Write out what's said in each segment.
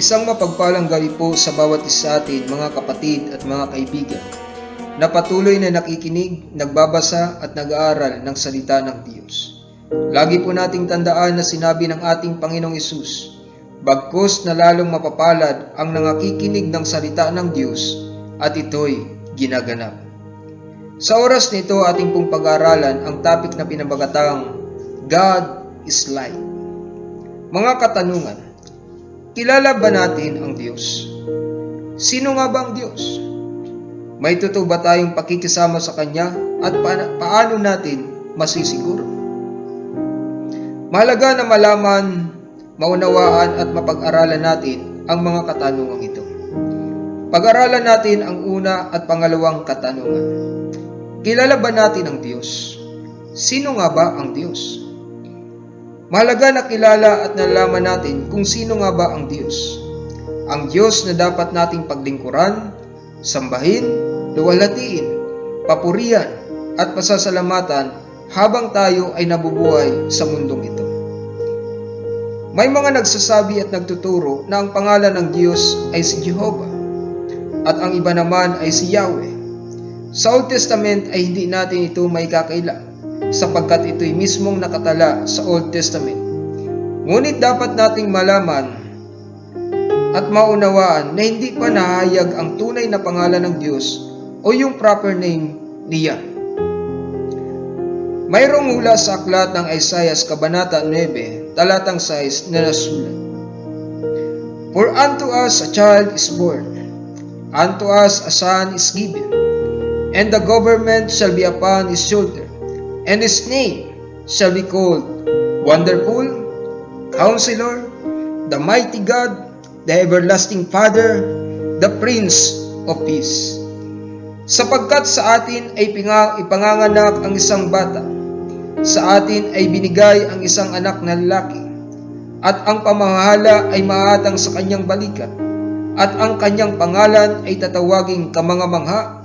Isang mapagpalang gabi po sa bawat isa atin, mga kapatid at mga kaibigan, na patuloy na nakikinig, nagbabasa at nag-aaral ng salita ng Diyos. Lagi po nating tandaan na sinabi ng ating Panginoong Hesus, bagkus na lalong mapapalad ang nangakikinig ng salita ng Diyos at ito'y ginaganap. Sa oras nito, ating pong pag-aaralan ang topic na pinabagatang God is Light. Mga katanungan, kilala ba natin ang Diyos? Sino nga ba ang Diyos? May totoo ba tayong pakikisama sa Kanya at paano natin masisiguro? Mahalaga na malaman, maunawaan at mapag-aralan natin ang mga katanungang ito. Pag-aralan natin ang una at pangalawang katanungan. Kilala ba natin ang Diyos? Sino nga ba ang Diyos? Mahalaga na kilala at nalaman natin kung sino nga ba ang Diyos. Ang Diyos na dapat nating paglingkuran, sambahin, luwalhatiin, papurihan at pasasalamatan habang tayo ay nabubuhay sa mundong ito. May mga nagsasabi at nagtuturo na ang pangalan ng Diyos ay si Jehovah at ang iba naman ay si Yahweh. Sa Old Testament ay hindi natin ito maikakaila sapagkat ito'y mismong nakatala sa Old Testament. Ngunit dapat nating malaman at maunawaan na hindi pa nahayag ang tunay na pangalan ng Diyos o yung proper name niya. Mayroong hula sa aklat ng Isaiah Kabanata 9, talatang 6 na nasulat. For unto us a child is born, unto us a son is given, and the government shall be upon his shoulder, and his name shall be called Wonderful, Counselor, the Mighty God, the Everlasting Father, the Prince of Peace. Sapagkat sa atin ay ipanganganak ang isang bata, sa atin ay binigay ang isang anak na lalaki, at ang pamamahala ay maatang sa kanyang balikat, at ang kanyang pangalan ay tatawaging Kamangamangha,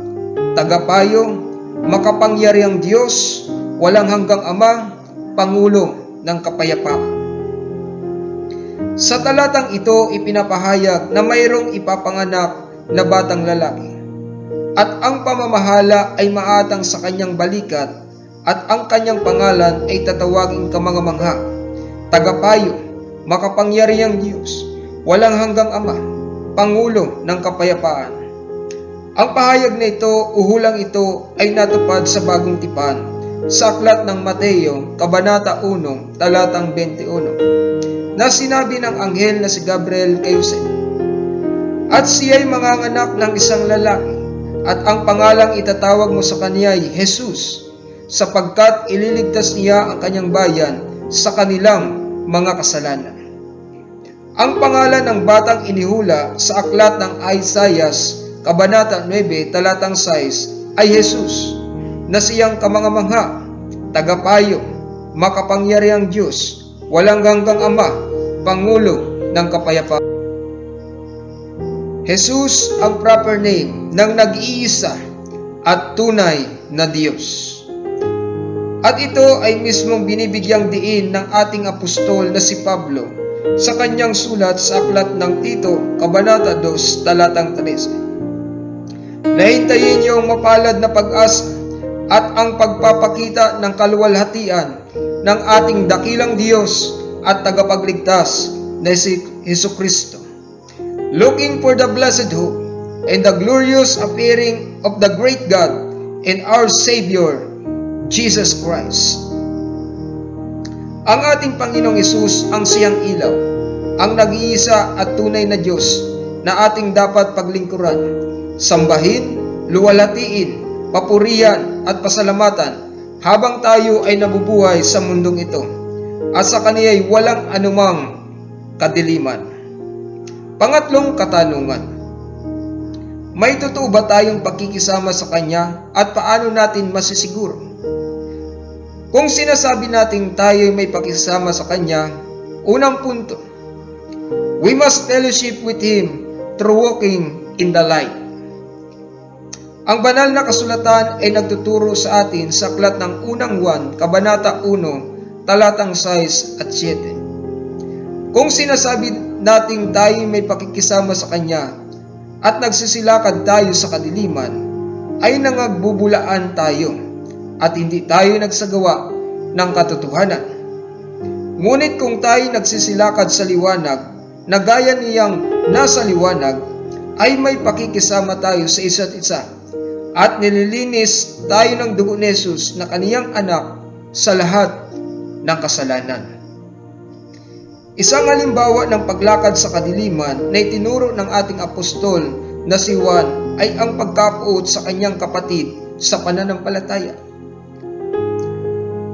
Tagapayo, Makapangyarihang Diyos, Walang Hanggang Ama, Pangulo ng Kapayapaan. Sa talatang ito, ipinapahayag na mayroong ipapanganak na batang lalaki, at ang pamamahala ay maatang sa kanyang balikat, at ang kanyang pangalan ay tatawaging Kamangamangha, Tagapayo, Makapangyarihang Diyos, Walang Hanggang Ama, Pangulo ng Kapayapaan. Ang pahayag na ito, uhulang ito ay natupad sa Bagong Tipan sa aklat ng Mateo, Kabanata 1, talatang 21, na sinabi ng anghel na si Gabriel kay Jose, at siya'y manganganak ng isang lalaki, at ang pangalang itatawag mo sa kanya ay Jesus, sapagkat ililigtas niya ang kanyang bayan sa kanilang mga kasalanan. Ang pangalan ng batang inihula sa aklat ng Isaiah, Kabanata 9, talatang 6 ay Jesus, na siyang Kamangamangha, Tagapayo, Makapangyarihang Diyos, Walang Hanggang Ama, Pangulo ng Kapayapaan. Jesus ang proper name ng nag-iisa at tunay na Diyos. At ito ay mismong binibigyang diin ng ating apostol na si Pablo sa kanyang sulat sa aklat ng Tito, Kabanata 2, talatang 13. Nahintayin niyo ang mapalad na pag-asa at ang pagpapakita ng kaluwalhatian ng ating dakilang Diyos at tagapagligtas na si Jesucristo. Looking for the blessed hope and the glorious appearing of the great God and our Savior, Jesus Christ. Ang ating Panginoong Hesus ang siyang ilaw, ang nag-iisa at tunay na Diyos na ating dapat paglingkuran, sambahin, luwalhatiin, papurihan at pasalamatan habang tayo ay nabubuhay sa mundong ito at sa kaniya'y walang anumang kadiliman. Pangatlong katanungan, may totoo ba tayong pakikisama sa Kanya at paano natin masisiguro? Kung sinasabi natin tayo may pakisama sa Kanya, unang punto, we must fellowship with Him through walking in the light. Ang banal na kasulatan ay nagtuturo sa atin sa aklat ng unang Juan, Kabanata 1, talatang 6 at 7. Kung sinasabi nating tayo may pakikisama sa Kanya at nagsisilakad tayo sa kadiliman, ay nangagbubulaan tayo at hindi tayo nagsagawa ng katotohanan. Ngunit kung tayo nagsisilakad sa liwanag, na gaya niyang nasa liwanag, ay may pakikisama tayo sa isa't isa at nililinis tayo ng dugo ni Jesus na Kaniyang anak sa lahat ng kasalanan. Isang halimbawa ng paglakad sa kadiliman na itinuro ng ating apostol na si Juan ay ang pagkapuot sa kanyang kapatid sa pananampalataya.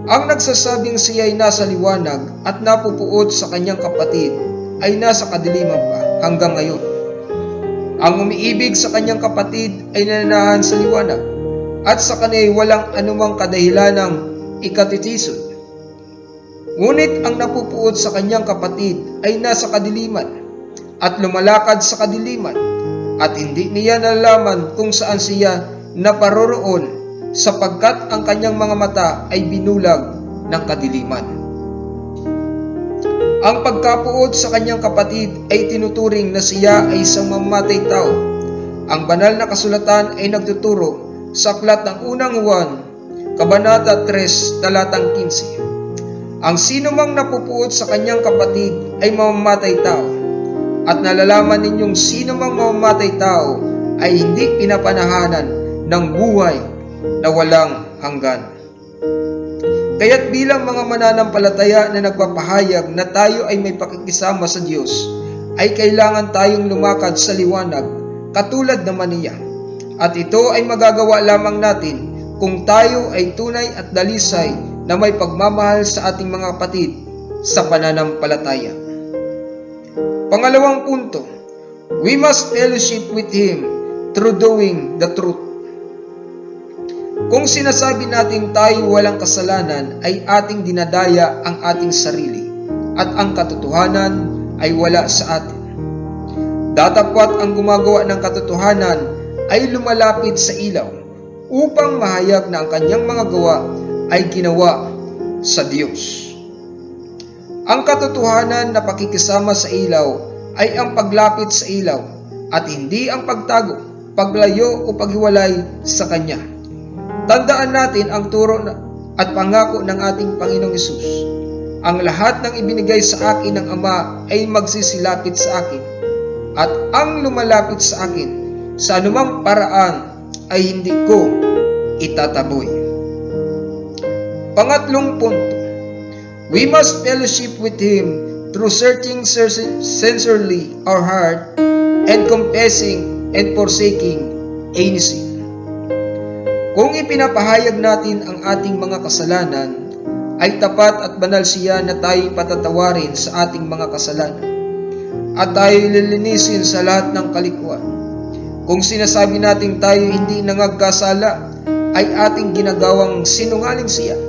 Ang nagsasabing siya ay nasa liwanag at napupuot sa kanyang kapatid ay nasa kadiliman pa hanggang ngayon. Ang umiibig sa kanyang kapatid ay nananahan sa liwanag at sa kanya ay walang anumang kadahilanang ikatitisod. Ngunit ang napupuot sa kanyang kapatid ay nasa kadiliman at lumalakad sa kadiliman at hindi niya nalalaman kung saan siya naparoroon sapagkat ang kanyang mga mata ay binulag ng kadiliman. Ang pagkapuot sa kanyang kapatid ay tinuturing na siya ay isang mamamatay tao. Ang banal na kasulatan ay nagtuturo sa aklat ng unang Juan, Kabanata 3, talatang 15. Ang sino mang napupuot sa kanyang kapatid ay mamamatay tao, at nalalaman ninyong sino mang mamamatay tao ay hindi pinapanahanan ng buhay na walang hanggan. Kaya't bilang mga mananampalataya na nagpapahayag na tayo ay may pakikisama sa Diyos, ay kailangan tayong lumakad sa liwanag katulad naman niya. At ito ay magagawa lamang natin kung tayo ay tunay at dalisay na may pagmamahal sa ating mga kapatid sa pananampalataya. Pangalawang punto, we must fellowship with Him through doing the truth. Kung sinasabi natin tayo walang kasalanan, ay ating dinadaya ang ating sarili at ang katotohanan ay wala sa atin. Datapwat ang gumagawa ng katotohanan ay lumalapit sa ilaw upang mahayag na ang kanyang mga gawa ay ginawa sa Diyos. Ang katotohanan na pakikisama sa ilaw ay ang paglapit sa ilaw at hindi ang pagtago, paglayo o paghiwalay sa Kanya. Tandaan natin ang turo at pangako ng ating Panginoong Hesus. Ang lahat ng ibinigay sa akin ng Ama ay magsisilapit sa akin, at ang lumalapit sa akin sa anumang paraan ay hindi ko itataboy. Pangatlong punto, we must fellowship with Him through searching sincerely our heart and confessing and forsaking any sin. Kung ipinapahayag natin ang ating mga kasalanan, ay tapat at banal siya na tayo'y patatawarin sa ating mga kasalanan at tayo'y lilinisin sa lahat ng kalikuan. Kung sinasabi natin tayo hindi nangagkasala, ay ating ginagawang sinungaling siya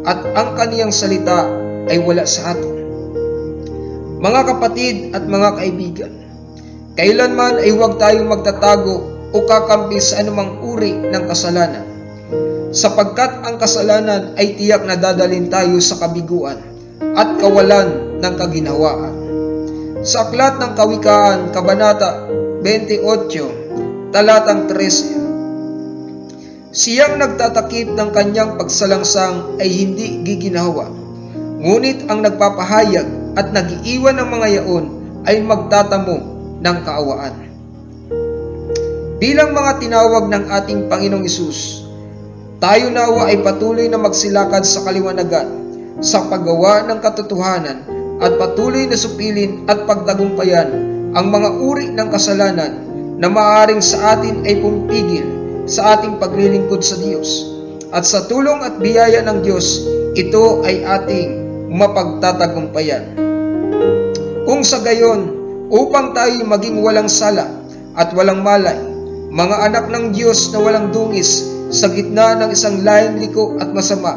at ang kaniyang salita ay wala sa atin. Mga kapatid at mga kaibigan, kailanman ay huwag tayong magtatago o kakampi sa anumang uri ng kasalanan, sapagkat ang kasalanan ay tiyak na dadalhin tayo sa kabiguan at kawalan ng kaginhawaan. Sa aklat ng Kawikaan, Kabanata 28, talatang 13, siyang nagtatakip ng kanyang pagsalangsang ay hindi giginhawa, ngunit ang nagpapahayag at nag-iiwan ng mga yaon ay magtatamo ng kaawaan. Bilang mga tinawag ng ating Panginoong Hesus, tayo nawa ay patuloy na magsilakad sa kaliwanagan, sa paggawa ng katotohanan at patuloy na supilin at pagtagumpayan ang mga uri ng kasalanan na maaaring sa atin ay pumpigil sa ating paglilingkod sa Diyos. At sa tulong at biyaya ng Diyos, ito ay ating mapagtatagumpayan. Kung sa gayon, upang tayo maging walang sala at walang malay, mga anak ng Diyos na walang dungis sa gitna ng isang lahing liko at masama,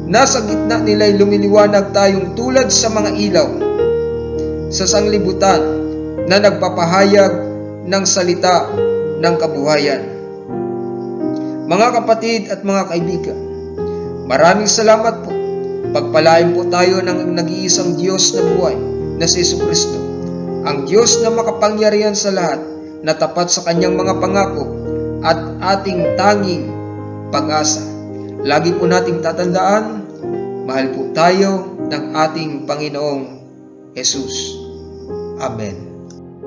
nasa gitna nila'y lumiliwanag tayong tulad sa mga ilaw sa sanglibutan na nagpapahayag ng salita ng kabuhayan. Mga kapatid at mga kaibigan, maraming salamat po. Pagpalain po tayo ng nag-iisang Diyos na buhay na si Jesucristo ang Diyos na makapangyarihan sa lahat, na tapat sa kanyang mga pangako at ating tanging pag-asa. Lagi po nating tatandaan, mahal po tayo ng ating Panginoong Jesus. Amen.